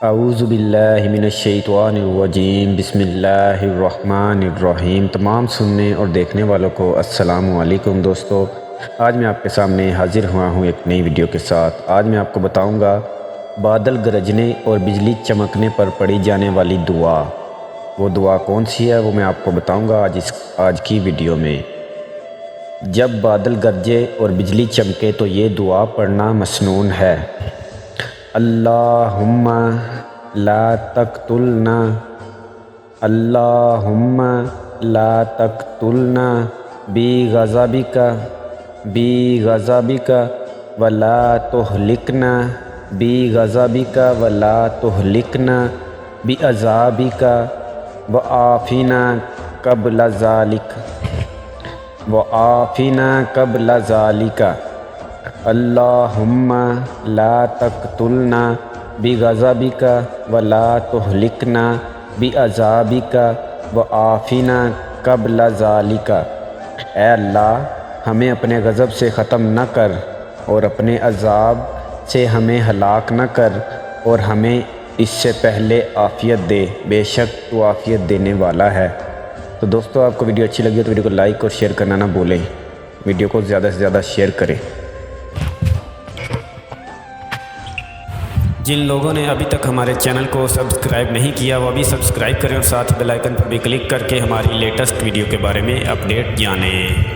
اعوذ باللہ من الشیطان الرجیم، بسم اللہ الرحمن الرحیم۔ تمام سننے اور دیکھنے والوں کو السلام علیکم دوستو، آج میں آپ کے سامنے حاضر ہوا ہوں ایک نئی ویڈیو کے ساتھ۔ آج میں آپ کو بتاؤں گا بادل گرجنے اور بجلی چمکنے پر پڑھی جانے والی دعا۔ وہ دعا کون سی ہے وہ میں آپ کو بتاؤں گا آج کی ویڈیو میں۔ جب بادل گرجے اور بجلی چمکے تو یہ دعا پڑھنا مسنون ہے۔ اللہم لا تقتلنا، اللہم لا تقتلنا بغضبک ولا تہلکنا بغضبک ولا تہلکنا بعذابک وعافنا قبل ذالک اللہم لا تقتلنا بغضبک ولا تہلکنا بعذابک وعافنا قبل ذالک۔ اے اللہ، ہمیں اپنے غضب سے ختم نہ کر اور اپنے عذاب سے ہمیں ہلاک نہ کر، اور ہمیں اس سے پہلے عافیت دے، بے شک تو عافیت دینے والا ہے۔ تو دوستو، آپ کو ویڈیو اچھی لگی ہے تو ویڈیو کو لائک اور شیئر کرنا نہ بھولیں، ویڈیو کو زیادہ سے زیادہ شیئر کریں۔ جن لوگوں نے ابھی تک ہمارے چینل کو سبسکرائب نہیں کیا وہ ابھی سبسکرائب کریں اور ساتھ بیل آئیکن پر بھی کلک کر کے ہماری لیٹسٹ ویڈیو کے بارے میں اپڈیٹ جانیں۔